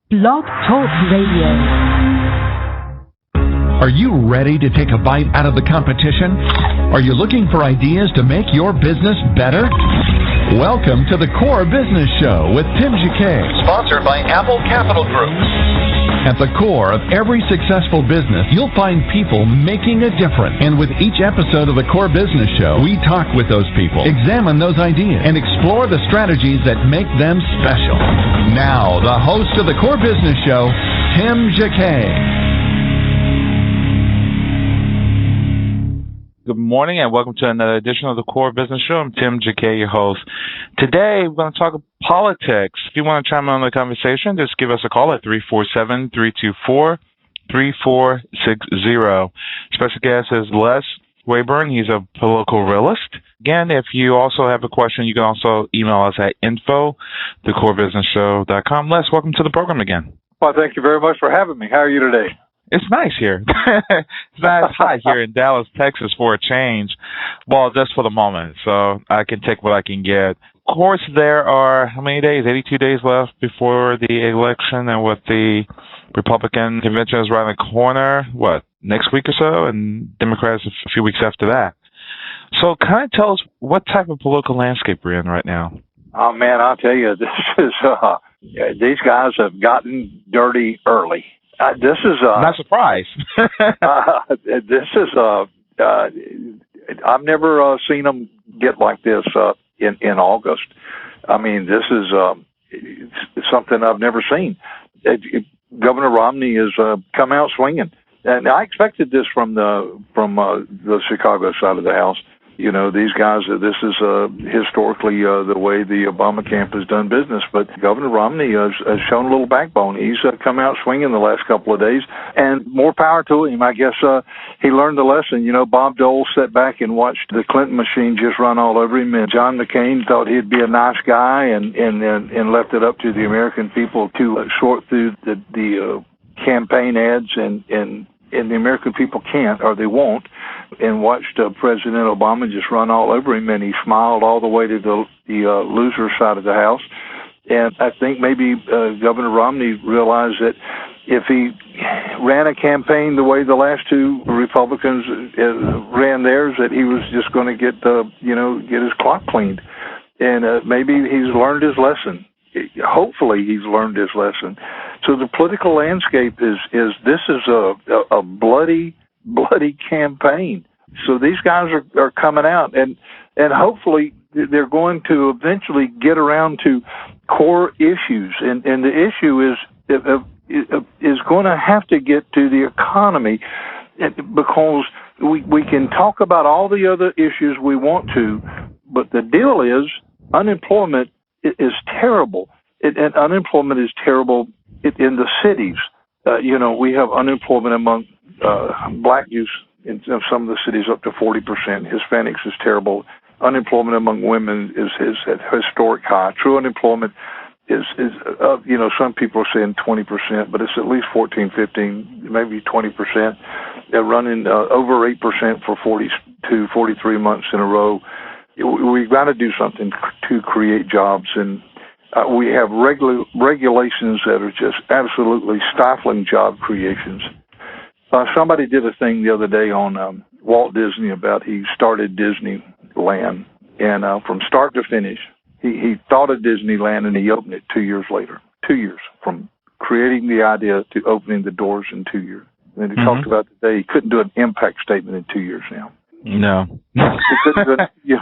Blog Talk Radio. Are you ready to take a bite out of the competition? Are you looking for ideas to make your business better? Welcome to the Core Business Show with Tim Jacquet, sponsored by Apple Capital Group. At the core of every successful business, you'll find people making a difference. And with each episode of the Core Business Show, we talk with those people, examine those ideas, and explore the strategies that make them special. Now, the host of the Core Business Show, Tim Jacquet. Good morning and welcome to another edition of the Core Business Show. I'm Tim Jacquet, your host. Today, we're going to talk politics. If you want to chime in on the conversation, just give us a call at 347-324-3460. Special guest is Les Rayburn. He's a political realist. Again, if you also have a question, you can also email us at info@thecorebusinessshow.com. Les, welcome to the program again. Well, thank you very much for having me. How are you today? It's nice here. It's nice hot here in Dallas, Texas for a change. Well, just for the moment. So I can take what I can get. Of course, there are, how many days? 82 days left before the election, and with the Republican convention is around the corner, next week or so? And Democrats a few weeks after that. So kind of tell us what type of political landscape we're in right now. Oh, man, I'll tell you, this is, these guys have gotten dirty early. This is not surprised. This is I've never seen them get like this in August. I mean, this is something I've never seen. Governor Romney has come out swinging, and I expected this from the Chicago side of the house. You know, these guys, this is historically the way the Obama camp has done business. But Governor Romney has shown a little backbone. He's come out swinging the last couple of days, and more power to him. I guess he learned the lesson. You know, Bob Dole sat back and watched the Clinton machine just run all over him, and John McCain thought he'd be a nice guy and left it up to the American people to sort through the campaign ads, and the American people can't, or they won't, and watched President Obama just run all over him, and he smiled all the way to the loser side of the house. And I think maybe Governor Romney realized that if he ran a campaign the way the last two Republicans ran theirs, that he was just going to get his clock cleaned. And maybe he's learned his lesson. Hopefully he's learned his lesson. So the political landscape is a bloody campaign. So these guys are coming out, and hopefully they're going to eventually get around to core issues. And the issue is going to have to get to the economy, because we can talk about all the other issues we want to, but the deal is unemployment is terrible. And unemployment is terrible in the cities. We have unemployment among black youth in some of the cities up to 40%. Hispanics is terrible. Unemployment among women is at historic high. True unemployment is some people are saying 20%, but it's at least 14, 15, maybe 20%. They're running over 8% for 42, 43 months in a row. We've got to do something to create jobs, and we have regulations that are just absolutely stifling job creations. Somebody did a thing the other day on Walt Disney about he started Disneyland, and from start to finish, he thought of Disneyland and he opened it 2 years later. 2 years from creating the idea to opening the doors in 2 years. And he talked about today he couldn't do an impact statement in 2 years now. No. You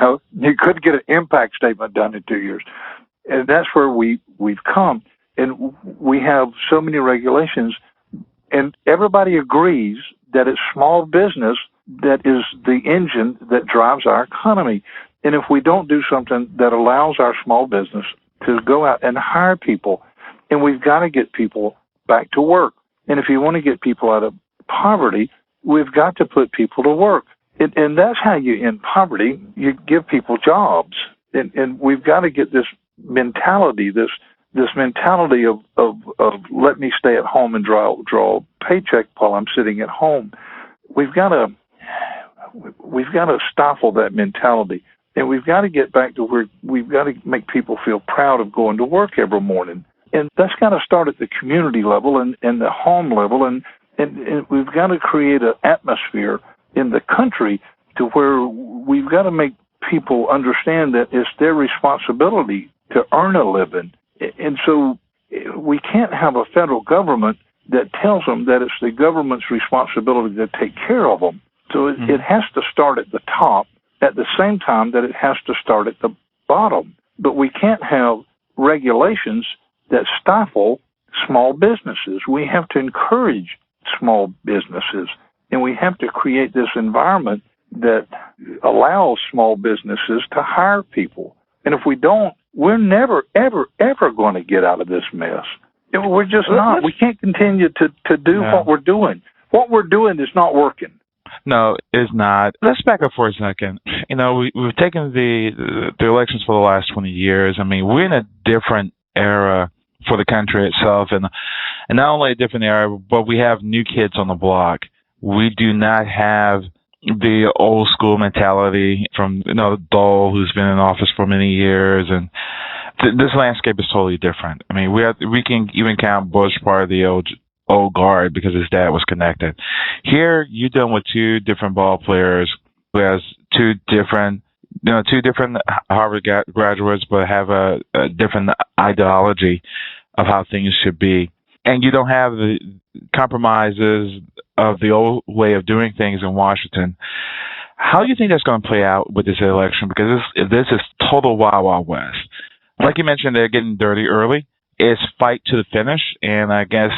couldn't get an impact statement done in 2 years. And that's where we've come. And we have so many regulations, and everybody agrees that it's small business that is the engine that drives our economy. And if we don't do something that allows our small business to go out and hire people, and we've got to get people back to work. And if you want to get people out of poverty, we've got to put people to work. And that's how you end poverty. You give people jobs. And we've got to get this mentality, this mentality of let me stay at home and draw a paycheck while I'm sitting at home. We've got to stifle that mentality, and we've got to get back to where we've got to make people feel proud of going to work every morning. And that's got to start at the community level and the home level, and we've got to create an atmosphere in the country to where we've got to make people understand that it's their responsibility to earn a living. And so we can't have a federal government that tells them that it's the government's responsibility to take care of them. So it has to start at the top at the same time that it has to start at the bottom. But we can't have regulations that stifle small businesses. We have to encourage small businesses, and we have to create this environment that allows small businesses to hire people. And if we don't, we're never, ever, ever going to get out of this mess. We're just not. We can't continue to do what we're doing. What we're doing is not working. No, it's not. Let's back up for a second. We've taken the elections for the last 20 years. I mean, we're in a different era for the country itself, and not only a different era, but we have new kids on the block. We do not have the old school mentality from Dole, who's been in office for many years, and this landscape is totally different. I mean, we can even count Bush part of the old guard because his dad was connected. Here, you're dealing with two different ball players who has two different Harvard graduates, but have a different ideology of how things should be. And you don't have the compromises of the old way of doing things in Washington. How do you think that's going to play out with this election? Because this is total Wild Wild West. Like you mentioned, they're getting dirty early. It's fight to the finish, and I guess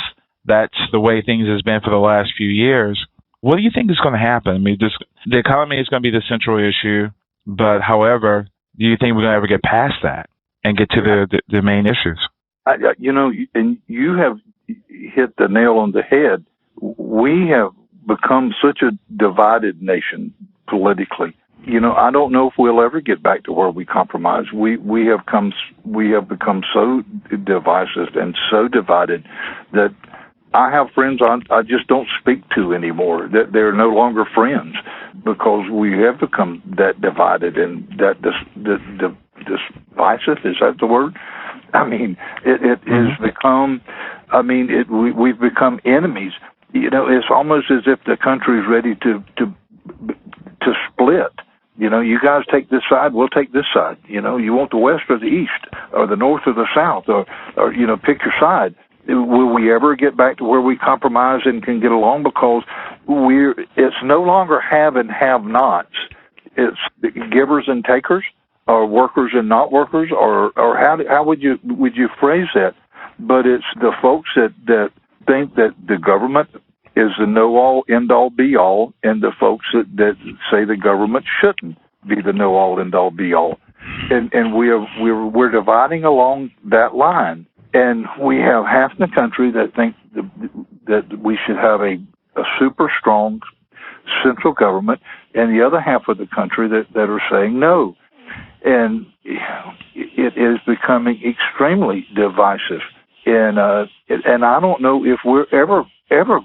that's the way things has been for the last few years. What do you think is going to happen? I mean, the economy is going to be the central issue, but however, do you think we're going to ever get past that and get to the main issues? And you have hit the nail on the head. We have become such a divided nation politically. I don't know if we'll ever get back to where we compromise. We have become so divisive and so divided that I have friends I just don't speak to anymore. That they're no longer friends because we have become that divided and that divisive. Is that the word? I mean, it has become. I mean, we've become enemies. It's almost as if the country is ready to split. You guys take this side, we'll take this side. You want the west or the east, or the north or the south, or pick your side. Will we ever get back to where we compromise and can get along? Because it's no longer have and have-nots. It's givers and takers, or workers and not workers, or how would you phrase that? But it's the folks that think that the government is the know-all, end-all, be-all, and the folks that say the government shouldn't be the know-all, end-all, be-all. And we're dividing along that line. And we have half the country that think that we should have a super strong central government, and the other half of the country that are saying no. And it is becoming extremely divisive. And I don't know if we're ever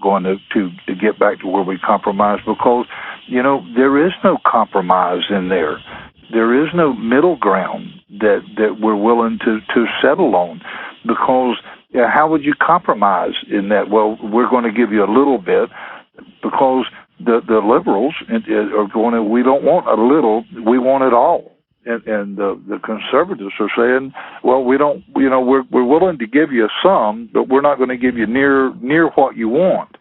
going to get back to where we compromise, because there is no compromise in there. There is no middle ground that we're willing to settle on, because how would you compromise in that? Well, we're going to give you a little bit, because the liberals are going to, we don't want a little, we want it all. And the conservatives are saying, well, we don't, we're willing to give you some, but we're not going to give you near what you want.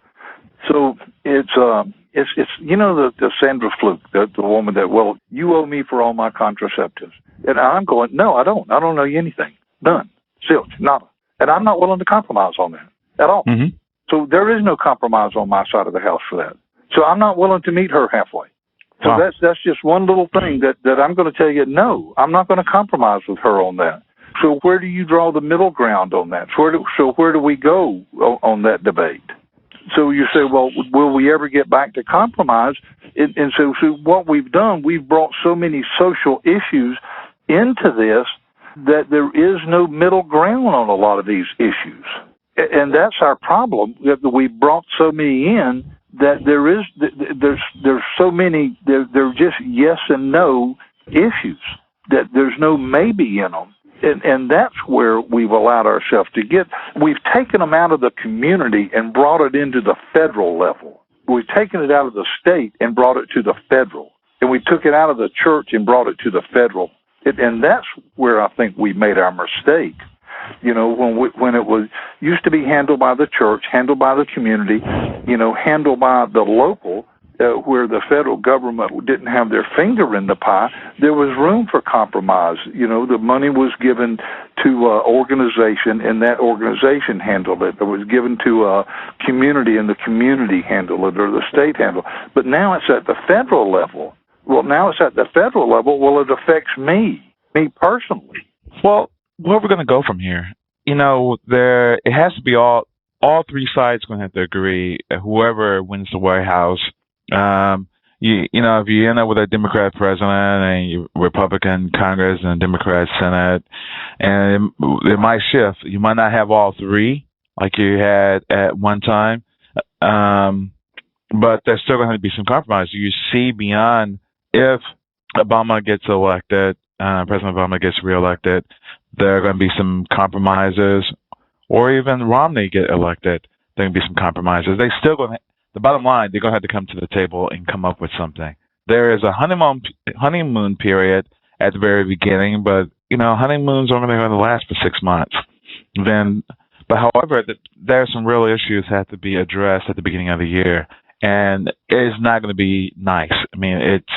So it's the Sandra Fluke, the woman that, well, you owe me for all my contraceptives, and I'm going, no, I don't owe you anything, none, zilch, nada, and I'm not willing to compromise on that at all. Mm-hmm. So there is no compromise on my side of the house for that. So I'm not willing to meet her halfway. So wow. That's just one little thing that I'm going to tell you, no, I'm not going to compromise with her on that. So where do you draw the middle ground on that? So where do we go on that debate? So you say, well, will we ever get back to compromise? And so what we've done, we've brought so many social issues into this that there is no middle ground on a lot of these issues. And that's our problem, that we brought so many in that there's so many, they're just yes and no issues, that there's no maybe in them. And that's where we've allowed ourselves to get. We've taken them out of the community and brought it into the federal level. We've taken it out of the state and brought it to the federal. And we took it out of the church and brought it to the federal. And that's where I think we made our mistake. You know, when it was used to be handled by the church, handled by the community, you know, handled by the local, where the federal government didn't have their finger in the pie, there was room for compromise. You know, the money was given to organization, and that organization handled it. It was given to a community, and the community handled it, or the state handled it. But now it's at the federal level. Well, now it's at the federal level. Well, it affects me personally. Well, where are we going to go from here? You know, it has to be all three sides going to have to agree. Whoever wins the White House. You know, if you end up with a Democrat president and a Republican Congress and a Democrat Senate, and it might shift. You might not have all three like you had at one time, but there's still going to be some compromise. You see beyond if Obama gets elected, President Obama gets reelected, there are going to be some compromises, or even Romney get elected, there are going to be some compromises. The bottom line, they're going to have to come to the table and come up with something. There is a honeymoon period at the very beginning, but, you know, honeymoons are only going to last for 6 months. However, there are some real issues that have to be addressed at the beginning of the year, and it's not going to be nice. I mean, it's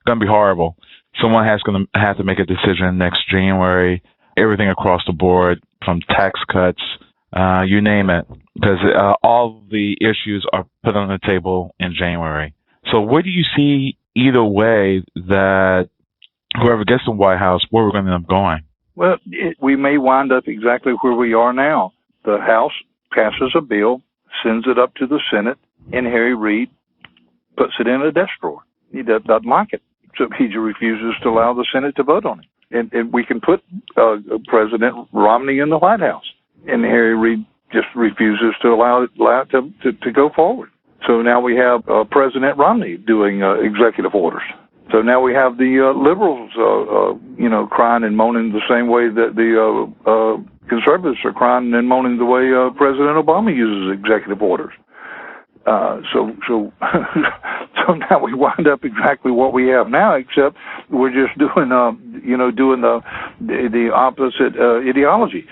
going to be horrible. Someone has going to have to make a decision next January, everything across the board, from tax cuts, you name it, because all the issues are put on the table in January. So where do you see either way that whoever gets the White House, where we're going to end up going? Well, we may wind up exactly where we are now. The House passes a bill, sends it up to the Senate, and Harry Reid puts it in a desk drawer. He doesn't like it. So he refuses to allow the Senate to vote on it. And we can put President Romney in the White House. And Harry Reid just refuses to allow it to go forward. So now we have President Romney doing executive orders. So now we have the liberals, crying and moaning the same way that the conservatives are crying and moaning the way President Obama uses executive orders. So now we wind up exactly what we have now, except we're just doing the opposite ideology.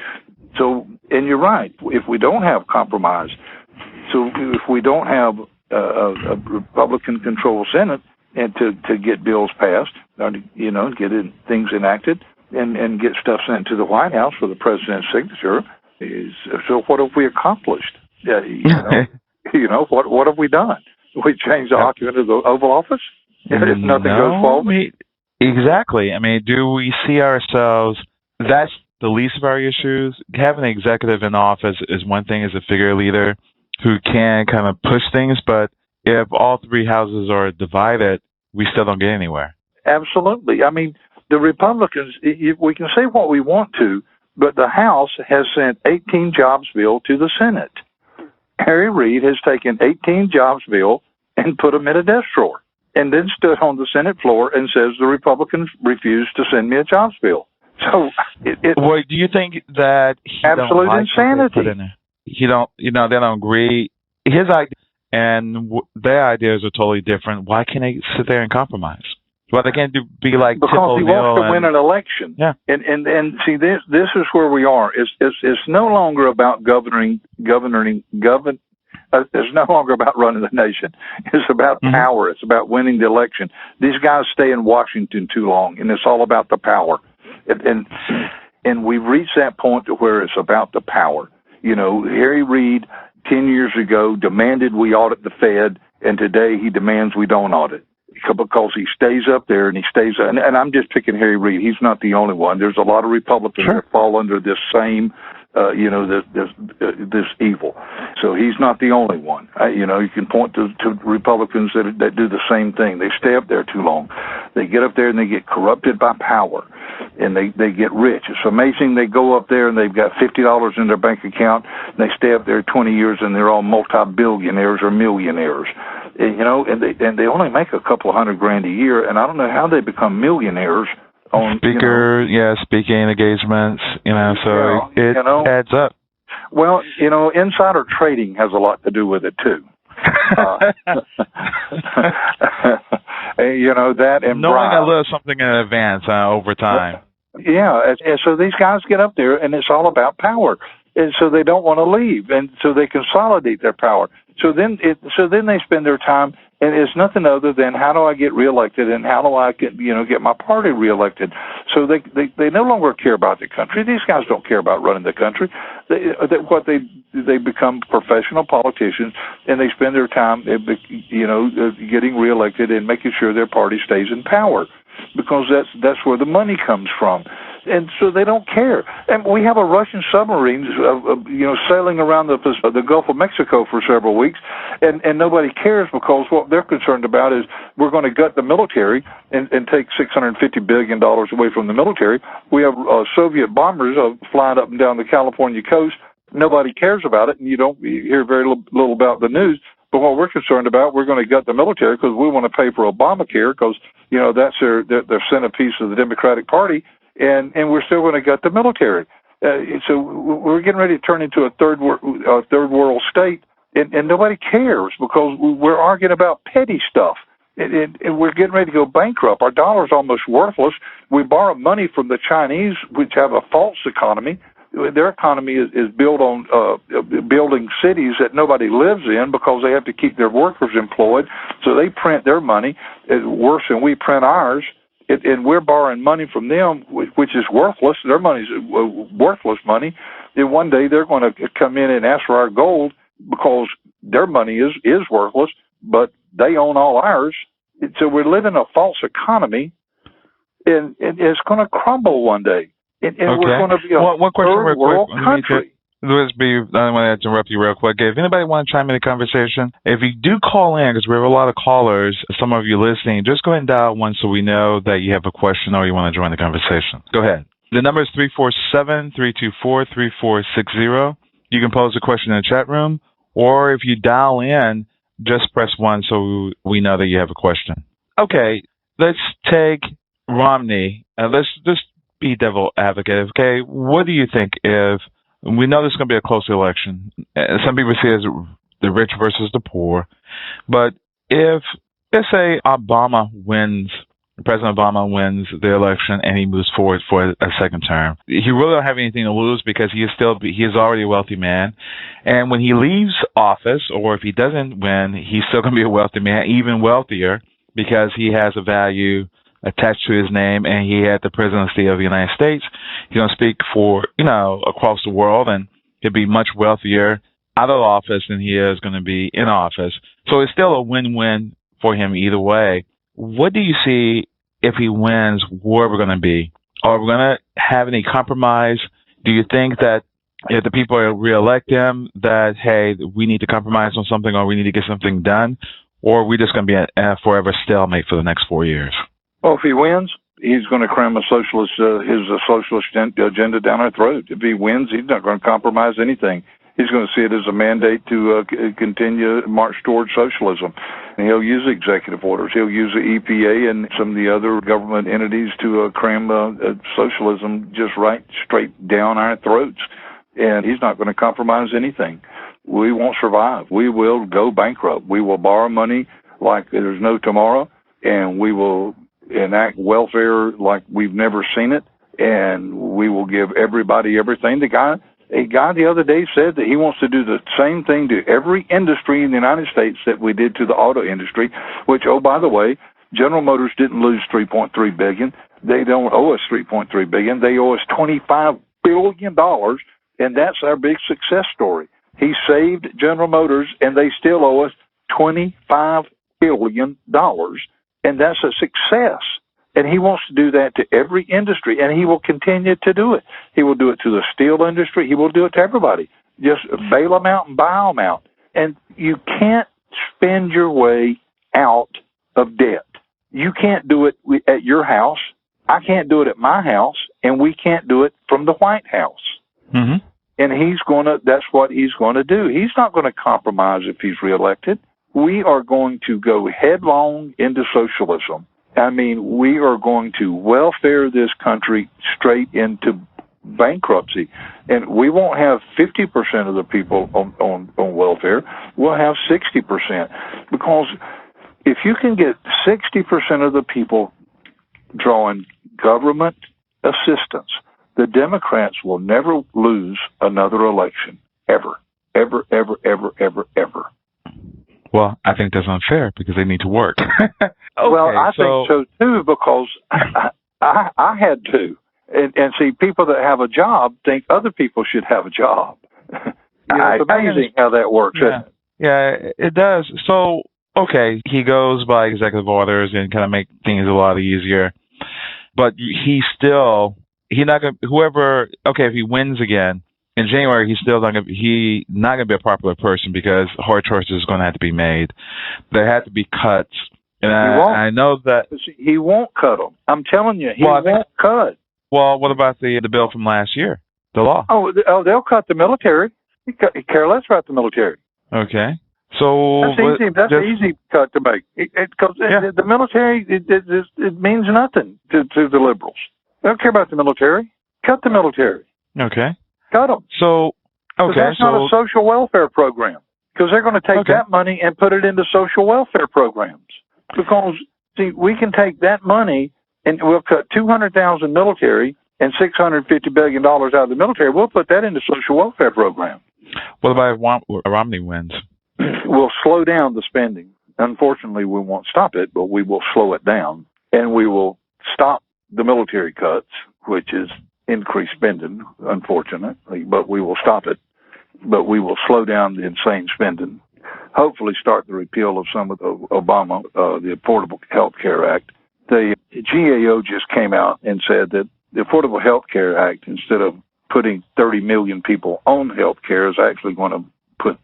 So, and you're right. If we don't have compromise, so if we don't have a Republican-controlled Senate and to get bills passed, get things enacted and get stuff sent to the White House for the president's signature, so what have we accomplished? What have we done? We changed the occupant of the Oval Office? If nothing goes forward? Exactly. I mean, do we see ourselves, that's the least of our issues? Having an executive in office is one thing, as a figure leader who can kind of push things, but if all three houses are divided, we still don't get anywhere. Absolutely. I mean, the Republicans, we can say what we want to, but the House has sent 18 jobs bill to the Senate. Harry Reid has taken 18 jobs bill and put them in a desk drawer, and then stood on the Senate floor and says the Republicans refused to send me a jobs bill. So, well, do you think that he absolute don't like insanity? They don't agree. His idea and their ideas are totally different. Why can't they sit there and compromise? Well, they can't be like because he wants to win an election. Yeah, and see, this is where we are. It's no longer about governing. It's no longer about running the nation. It's about power. It's about winning the election. These guys stay in Washington too long, and it's all about the power. And we've reached that point to where it's about the power. You know, Harry Reid 10 years ago demanded we audit the Fed, and today he demands we don't audit. Because he stays up there and and I'm just picking Harry Reid. He's not the only one. There's a lot of Republicans that fall under this same, this evil. So he's not the only one. You can point to Republicans that do the same thing. They stay up there too long. They get up there and they get corrupted by power, and they get rich. It's amazing. They go up there and they've got $50 in their bank account, and they stay up there 20 years and they're all multi-billionaires or millionaires. And they only make a couple of $100,000 a year, and I don't know how they become millionaires on speaker, speaking engagements, so it adds up. Well, insider trading has a lot to do with it too. That and knowing a little something in advance over time. Yeah, and so these guys get up there, and it's all about power, and so they don't want to leave, and so they consolidate their power. So then they spend their time, and it's nothing other than how do I get reelected, and how do I get my party reelected. So they no longer care about the country. These guys don't care about running the country. They become professional politicians, and they spend their time, getting reelected and making sure their party stays in power, because that's where the money comes from. And so they don't care. And we have a Russian submarine, sailing around the Gulf of Mexico for several weeks, and nobody cares, because what they're concerned about is we're going to gut the military and take $650 billion away from the military. We have Soviet bombers flying up and down the California coast. Nobody cares about it, and you hear very little about the news. But what we're concerned about, we're going to gut the military because we want to pay for Obamacare, because that's their centerpiece of the Democratic Party. And we're still going to gut the military. So we're getting ready to turn into a third world state, and nobody cares, because we're arguing about petty stuff. And we're getting ready to go bankrupt. Our dollar's almost worthless. We borrow money from the Chinese, which have a false economy. Their economy is built on building cities that nobody lives in, because they have to keep their workers employed. So they print their money worse than we print ours. And we're borrowing money from them, which is worthless. Their money's worthless money. And one day they're going to come in and ask for our gold, because their money is worthless, but they own all ours. And so we're living a false economy, and it's going to crumble one day. And we're going to be a third world country. I don't want to interrupt you real quick. If anybody want to chime in the conversation, if you do call in, because we have a lot of callers, some of you listening, just go ahead and dial 1 so we know that you have a question or you want to join the conversation. Go ahead. The number is 347-324-3460. You can pose a question in the chat room, or if you dial in, just press 1 so we know that you have a question. Okay, let's take Romney. Let's just be devil advocate. Okay, what do you think if we know this is going to be a close election? Some people see it as the rich versus the poor. But if, let's say, President Obama wins the election and he moves forward for a second term, he really don't have anything to lose, because he is already a wealthy man. And when he leaves office, or if he doesn't win, he's still going to be a wealthy man, even wealthier, because he has a value attached to his name, and he had the presidency of the United States. He's going to speak for, across the world, and he'll be much wealthier out of office than he is going to be in office. So it's still a win-win for him either way. What do you see if he wins, where we're going to be? Are we going to have any compromise? Do you think that if the people reelect him, that, hey, we need to compromise on something, or we need to get something done? Or are we just going to be a forever stalemate for the next 4 years? Well, if he wins, he's going to cram his socialist agenda down our throat. If he wins, he's not going to compromise anything. He's going to see it as a mandate to continue march towards socialism. And he'll use executive orders. He'll use the EPA and some of the other government entities to cram socialism just right straight down our throats. And he's not going to compromise anything. We won't survive. We will go bankrupt. We will borrow money like there's no tomorrow, and we will enact welfare like we've never seen it, and we will give everybody everything. A guy the other day said that he wants to do the same thing to every industry in the United States that we did to the auto industry, which, oh, by the way, General Motors didn't lose $3.3 billion. They don't owe us $3.3 billion. They owe us $25 billion, and that's our big success story. He saved General Motors, and they still owe us $25 billion. And that's a success. And he wants to do that to every industry, and he will continue to do it. He will do it to the steel industry. He will do it to everybody. Just bail them out and buy them out. And you can't spend your way out of debt. You can't do it at your house. I can't do it at my house, and we can't do it from the White House. Mm-hmm. And that's what he's going to do. He's not going to compromise if he's reelected. We are going to go headlong into socialism. I mean, we are going to welfare this country straight into bankruptcy. And we won't have 50% of the people on welfare. We'll have 60%. Because if you can get 60% of the people drawing government assistance, the Democrats will never lose another election. Ever. Ever, ever, ever, ever, ever. Well, I think that's unfair because they need to work. Okay, well, I think so too, because I had to. And see, people that have a job think other people should have a job. It's amazing how that works, isn't it? Yeah, it does. So, okay, he goes by executive orders and kind of make things a lot easier. But he not going to, whoever, okay, if he wins again, in January, he's not going to be a popular person because hard choices is going to have to be made. There had to be cuts, and I know that he won't cut them. I'm telling you, he won't cut. Well, what about the bill from last year, the law? Oh, they'll cut the military. He care less about the military. Okay, so that's an easy cut to make because the military it means nothing to the liberals. They don't care about the military. Cut the military. Okay. Cut them. So, okay. That's not a social welfare program because they're going to take that money and put it into social welfare programs. Because, see, we can take that money and we'll cut $200,000 military and $650 billion out of the military. We'll put that into social welfare program. What about if Romney wins? We'll slow down the spending. Unfortunately, we won't stop it, but we will slow it down. And we will stop the military cuts, which is increased spending, unfortunately, but we will stop it. But we will slow down the insane spending. Hopefully start the repeal of some of the the Affordable Health Care Act. The GAO just came out and said that the Affordable Health Care Act, instead of putting 30 million people on health care, is actually going to put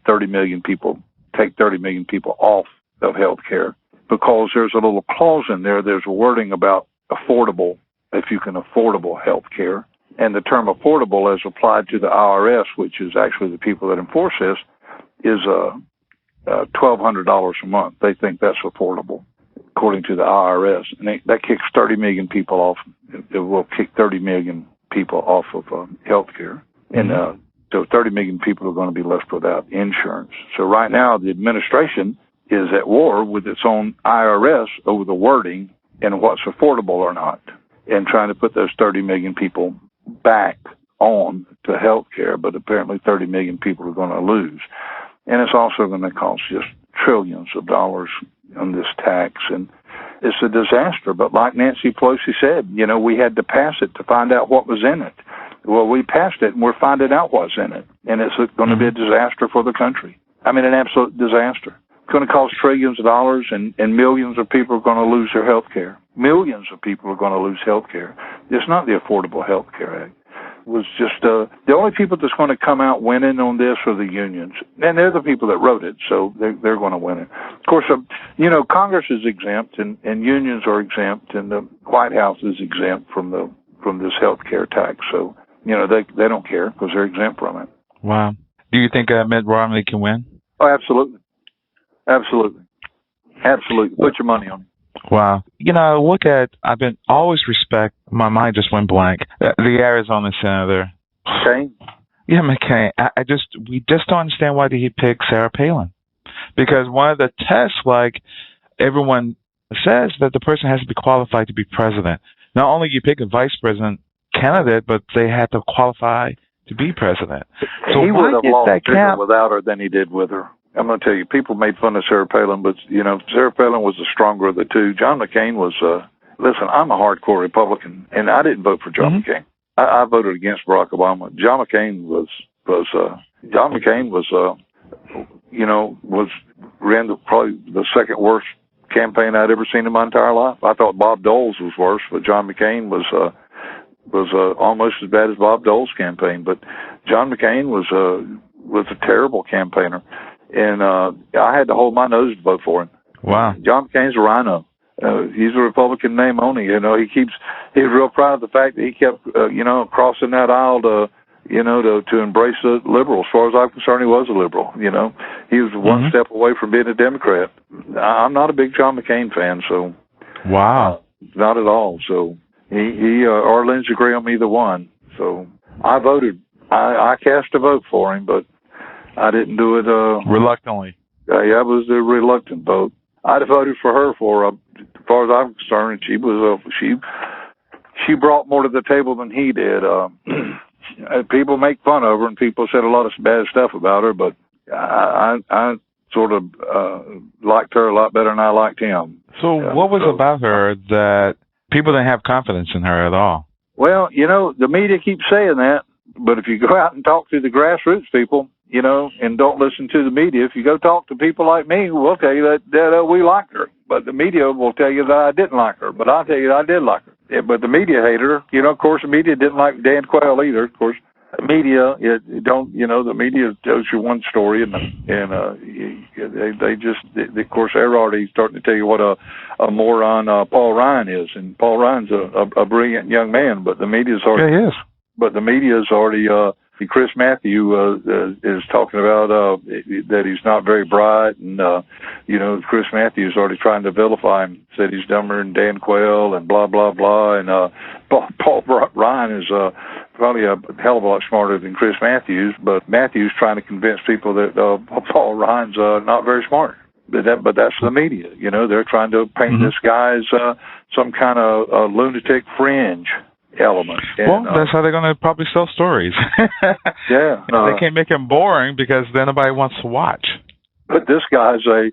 take 30 million people off of health care, because there's a little clause in there. There's a wording about affordable, if you can affordable health care. And the term affordable, as applied to the IRS, which is actually the people that enforce this, is $1,200 a month. They think that's affordable, according to the IRS. And that kicks 30 million people off. It will kick 30 million people off of health care. And so 30 million people are going to be left without insurance. So right now, the administration is at war with its own IRS over the wording and what's affordable or not, and trying to put those 30 million people back on to health care, but apparently 30 million people are going to lose. And it's also going to cost just trillions of dollars on this tax. And it's a disaster. But like Nancy Pelosi said, we had to pass it to find out what was in it. Well, we passed it, and we're finding out what's in it. And it's going to be a disaster for the country. I mean, an absolute disaster. It's going to cost trillions of dollars, and millions of people are going to lose their health care. Millions of people are going to lose health care. It's not the Affordable Health Care Act. It was just the only people that's going to come out winning on this are the unions. And they're the people that wrote it, so they're going to win it. Of course, Congress is exempt, and unions are exempt, and the White House is exempt from this health care tax. So, they don't care because they're exempt from it. Wow. Do you think Mitt Romney can win? Oh, absolutely. Absolutely. Absolutely. Put your money on it. Wow. I've been always respect, my mind just went blank, the Arizona senator. McCain? Yeah, McCain. We just don't understand why did he pick Sarah Palin. Because one of the tests, like everyone says, that the person has to be qualified to be president. Not only you pick a vice president candidate, but they had to qualify to be president. So he would have lost bigger without her than he did with her. I'm going to tell you, people made fun of Sarah Palin, but, Sarah Palin was the stronger of the two. John McCain was, listen, I'm a hardcore Republican, and I didn't vote for John McCain. I voted against Barack Obama. John McCain ran probably the second worst campaign I'd ever seen in my entire life. I thought Bob Dole's was worse, but John McCain was almost as bad as Bob Dole's campaign. But John McCain was a terrible campaigner. And I had to hold my nose to vote for him. Wow. John McCain's a rhino. He's a Republican name only. He's real proud of the fact that he kept, crossing that aisle to embrace the liberal. As far as I'm concerned, he was a liberal. He was one step away from being a Democrat. I'm not a big John McCain fan, so Wow. Not at all. So he or Lindsey Graham, either one. So I voted. I cast a vote for him, but I didn't do it. Reluctantly. Yeah, it was a reluctant vote. I'd have voted for her as far as I'm concerned. She was she brought more to the table than he did. People make fun of her, and people said a lot of bad stuff about her, but I sort of liked her a lot better than I liked him. So what was about her that people didn't have confidence in her at all? Well, the media keeps saying that, but if you go out and talk to the grassroots people, and don't listen to the media, if you go talk to people like me, we'll tell you that we liked her. But the media will tell you that I didn't like her. But I'll tell you that I did like her. Yeah, but the media hated her. Of course, the media didn't like Dan Quayle either. Of course, the media the media tells you one story, and they just, of course, they're already starting to tell you what a moron Paul Ryan is, and Paul Ryan's a brilliant young man, but the media's already. Yeah, he is. But the media's already. Chris Matthew is talking about that he's not very bright, and Chris Matthew is already trying to vilify him. Said he's dumber than Dan Quayle, and blah blah blah. And Paul Ryan is probably a hell of a lot smarter than Chris Matthews, but Matthews trying to convince people that Paul Ryan's not very smart. But that's the media. They're trying to paint this guy as some kind of lunatic fringe element. And, that's how they're going to probably sell stories. Yeah, they can't make him boring because then nobody wants to watch. But this guy's a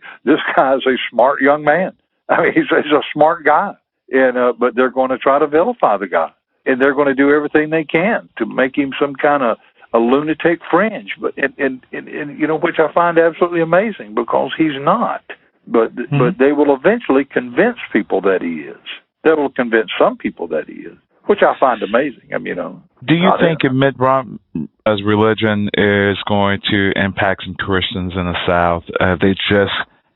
smart young man. I mean, he's a smart guy, and but they're going to try to vilify the guy, and they're going to do everything they can to make him some kind of a lunatic fringe. But and which I find absolutely amazing, because he's not. But they will eventually convince people that he is. They will convince some people that he is, which I find amazing. I mean, do you think Mitt Romney's religion is going to impact some Christians in the South? They just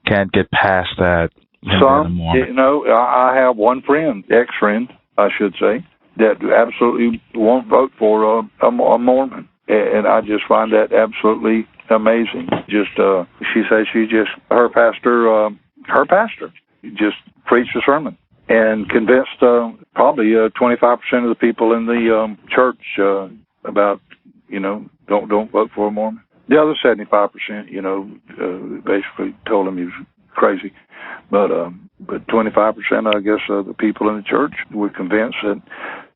can't get past that. Some, I have one friend, ex-friend, I should say, that absolutely won't vote for a Mormon, and I just find that absolutely amazing. Just she says her pastor just preached a sermon and convinced probably 25% of the people in the church about, don't vote for a Mormon. The other 75%, basically told him he was crazy. But 25%, I guess, of the people in the church were convinced that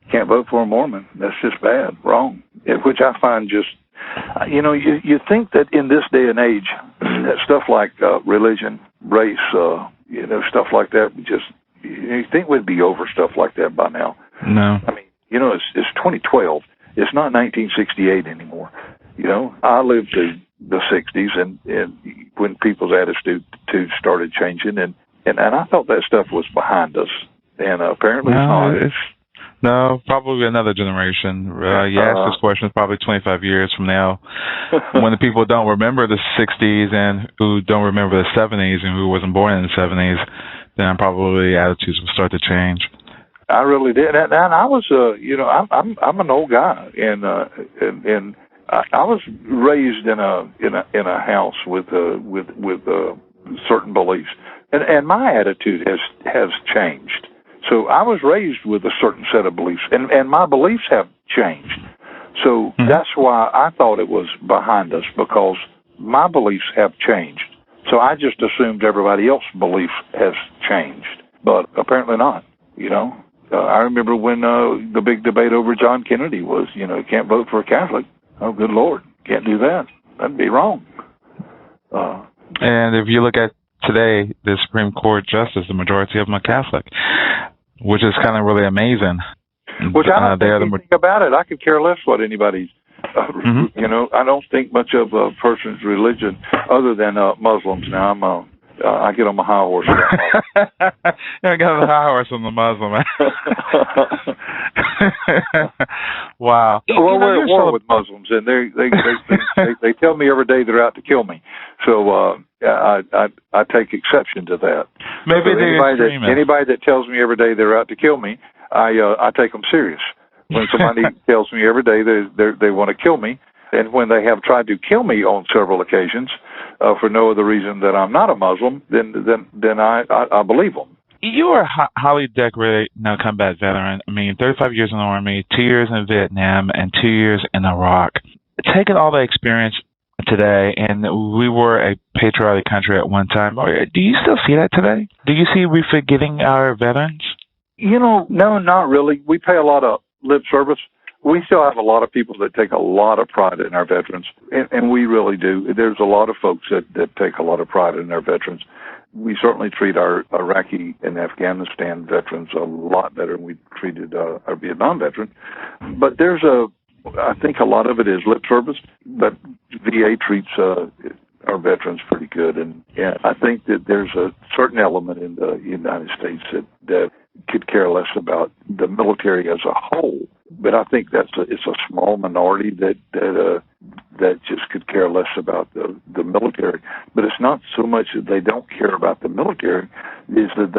you can't vote for a Mormon. That's just bad, wrong. Which I find just, you think that in this day and age, that stuff like religion, race, stuff like that, you think we'd be over stuff like that by now. No. I mean, it's 2012. It's not 1968 anymore. I lived through the 60s, and when people's attitudes started changing, and I thought that stuff was behind us, and apparently it's not. No, probably another generation. You ask this question probably 25 years from now, when the people don't remember the 60s and who don't remember the 70s and who wasn't born in the 70s, then probably attitudes will start to change. I really did, and I was, I'm an old guy, and I was raised in a house with certain beliefs, and my attitude has changed. So I was raised with a certain set of beliefs, and my beliefs have changed. So that's why I thought it was behind us, because my beliefs have changed. So I just assumed everybody else's belief has changed, but apparently not. I remember when the big debate over John Kennedy was, you can't vote for a Catholic. Oh, good Lord, can't do that. That'd be wrong. And if you look at today, the Supreme Court justice, the majority of them are Catholic, which is kind of really amazing. Which I don't think anything about it. I could care less what anybody's, I don't think much of a person's religion other than Muslims. Now, I get on my high horse. I got a high horse on the Muslim. Wow. Well, we're at war with Muslims, and they tell me every day they're out to kill me. So I take exception to that. Maybe so anybody that tells me every day they're out to kill me, I take them serious. When somebody tells me every day they want to kill me, and when they have tried to kill me on several occasions for no other reason that I'm not a Muslim, then I believe them. You are a highly decorated combat veteran. I mean, 35 years in the Army, 2 years in Vietnam, and 2 years in Iraq. Taking all the experience today, and we were a patriotic country at one time. Do you still see that today? Do you see we forgetting our veterans? No, not really. We pay a lot of lip service. We still have a lot of people that take a lot of pride in our veterans, and we really do. There's a lot of folks that take a lot of pride in our veterans. We certainly treat our Iraqi and Afghanistan veterans a lot better than we treated our Vietnam veterans. But I think a lot of it is lip service, but VA treats our veterans pretty good. And I think that there's a certain element in the United States that could care less about the military as a whole. But I think it's a small minority that just could care less about the military. But it's not so much that they don't care about the military, is that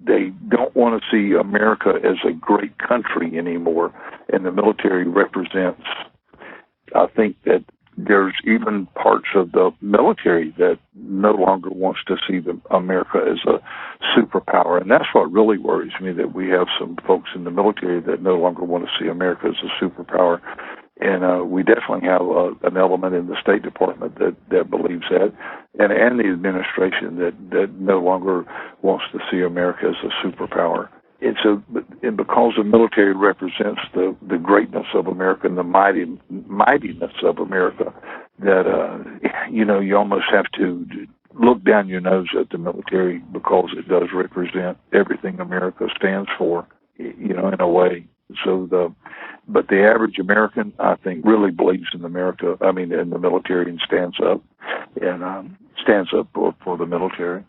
they don't want to see America as a great country anymore. And the military represents, I think that there's even parts of the military that no longer wants to see America as a superpower. And that's what really worries me, that we have some folks in the military that no longer want to see America as a superpower. And we definitely have an element in the State Department that believes that, and the administration that no longer wants to see America as a superpower. And because the military represents the greatness of America and the mightiness of America, that you almost have to look down your nose at the military, because it does represent everything America stands for, in a way. But the average American, I think, really believes in America. I mean, in the military, and stands up for the military.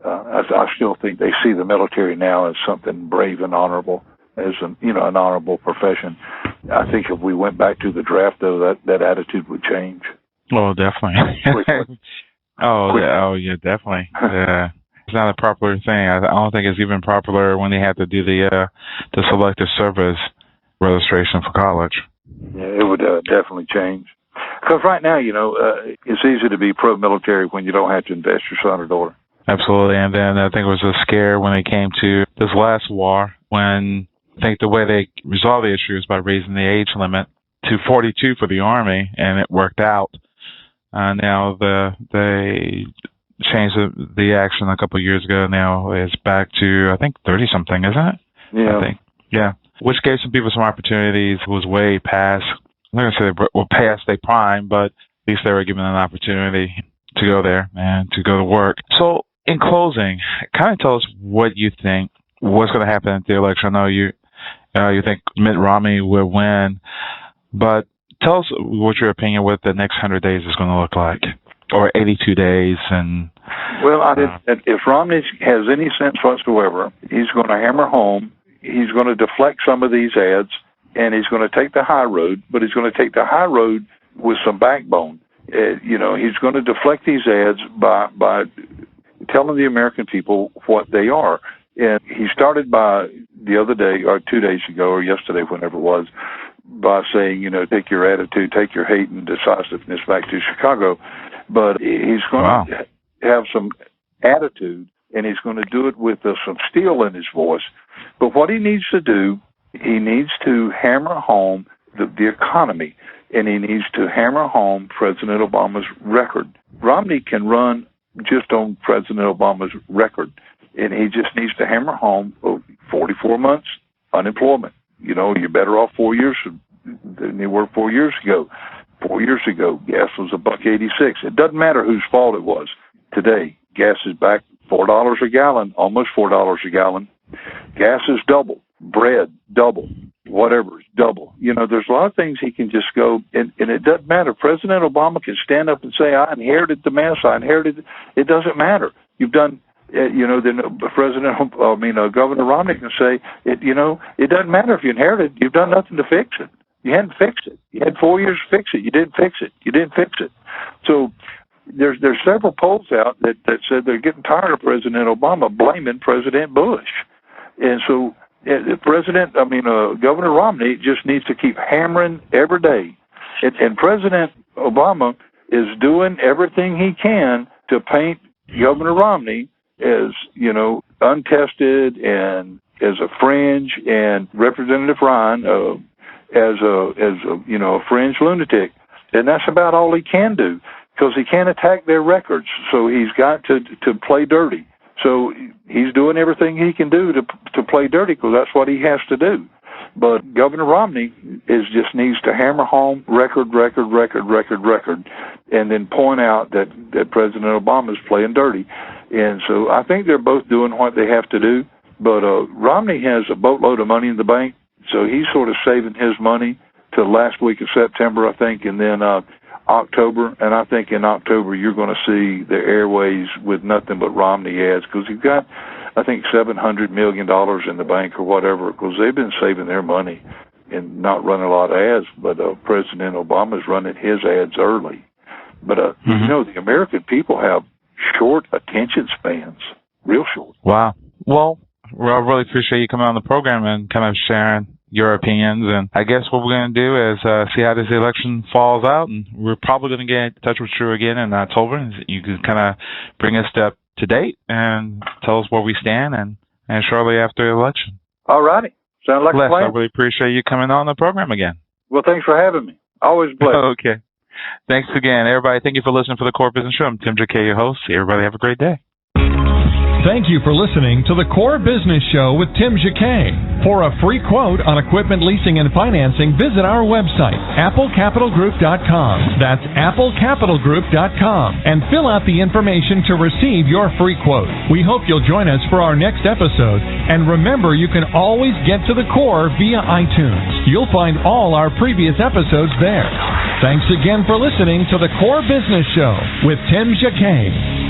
I still think they see the military now as something brave and honorable, as an honorable profession. I think if we went back to the draft, though, that attitude would change. Oh, definitely. Yeah, definitely. Yeah. It's not a popular thing. I don't think it's even popular when they have to do the selective service registration for college. Yeah, it would definitely change. Because right now, it's easy to be pro-military when you don't have to invest your son or daughter. Absolutely. And then I think it was a scare when it came to this last war, when I think the way they resolved the issue is by raising the age limit to 42 for the Army, and it worked out. Now they changed the action a couple of years ago. Now it's back to, I think, 30-something, isn't it? Yeah. I think. Yeah. Which gave some people some opportunities. It was way past, I'm not going to say they were past their prime, but at least they were given an opportunity to go there and to go to work. So, in closing, kind of tell us what you think, what's going to happen at the election. I know you think Mitt Romney will win, but tell us what your opinion what the next 100 days is going to look like, or 82 days. And well, if Romney has any sense whatsoever, he's going to hammer home. He's going to deflect some of these ads, and he's going to take the high road, but he's going to take the high road with some backbone. He's going to deflect these ads by telling the American people what they are. And he started by the other day, or 2 days ago, or yesterday, whenever it was, by saying, take your attitude, take your hate and decisiveness back to Chicago. But he's going to have some attitude, and he's going to do it with some steel in his voice. But what he needs to do, he needs to hammer home the economy, and he needs to hammer home President Obama's record. Romney can run just on President Obama's record, and he just needs to hammer home 44 months unemployment. You're better off 4 years than you were 4 years ago. 4 years ago, gas was $1.86. It doesn't matter whose fault it was. Today, gas is back $4 a gallon, almost $4 a gallon. Gas is double. Bread, double. Whatever is double. There's a lot of things he can just go, and it doesn't matter. President Obama can stand up and say, I inherited the mess. It doesn't matter. You've done, then Governor Romney can say, it doesn't matter if you inherited. You've done nothing to fix it. You hadn't fixed it. You had 4 years to fix it. You didn't fix it. So there's several polls out that said they're getting tired of President Obama blaming President Bush. And so Governor Romney just needs to keep hammering every day. And President Obama is doing everything he can to paint Governor Romney as, untested and as a fringe, and Representative Ryan as a fringe lunatic. And that's about all he can do, because he can't attack their records. So he's got to play dirty. So he's doing everything he can do to play dirty, because that's what he has to do. But Governor Romney just needs to hammer home record, and then point out that President Obama is playing dirty. And so I think they're both doing what they have to do. But Romney has a boatload of money in the bank, so he's sort of saving his money till last week of September, I think, and then October. And I think in October you're going to see the airways with nothing but Romney ads, because you've got, I think, $700 million in the bank or whatever, because they've been saving their money and not running a lot of ads. But President Obama's running his ads early. But, the American people have short attention spans, real short. Wow. Well, I really appreciate you coming on the program and kind of sharing your opinions. And I guess what we're going to do is see how this election falls out. And we're probably going to get in touch with you again in October. And you can kind of bring us up to date and tell us where we stand and shortly after the election. All righty. Sounds like a plan. I really appreciate you coming on the program again. Well, thanks for having me. Always a pleasure. Okay. Thanks again, everybody. Thank you for listening for the Core Business Show. I'm Tim JK, your host. Everybody have a great day. Thank you for listening to the Core Business Show with Tim JK. For a free quote on equipment leasing and financing, visit our website, applecapitalgroup.com. That's applecapitalgroup.com. And fill out the information to receive your free quote. We hope you'll join us for our next episode. And remember, you can always get to the Core via iTunes. You'll find all our previous episodes there. Thanks again for listening to the Core Business Show with Tim JK.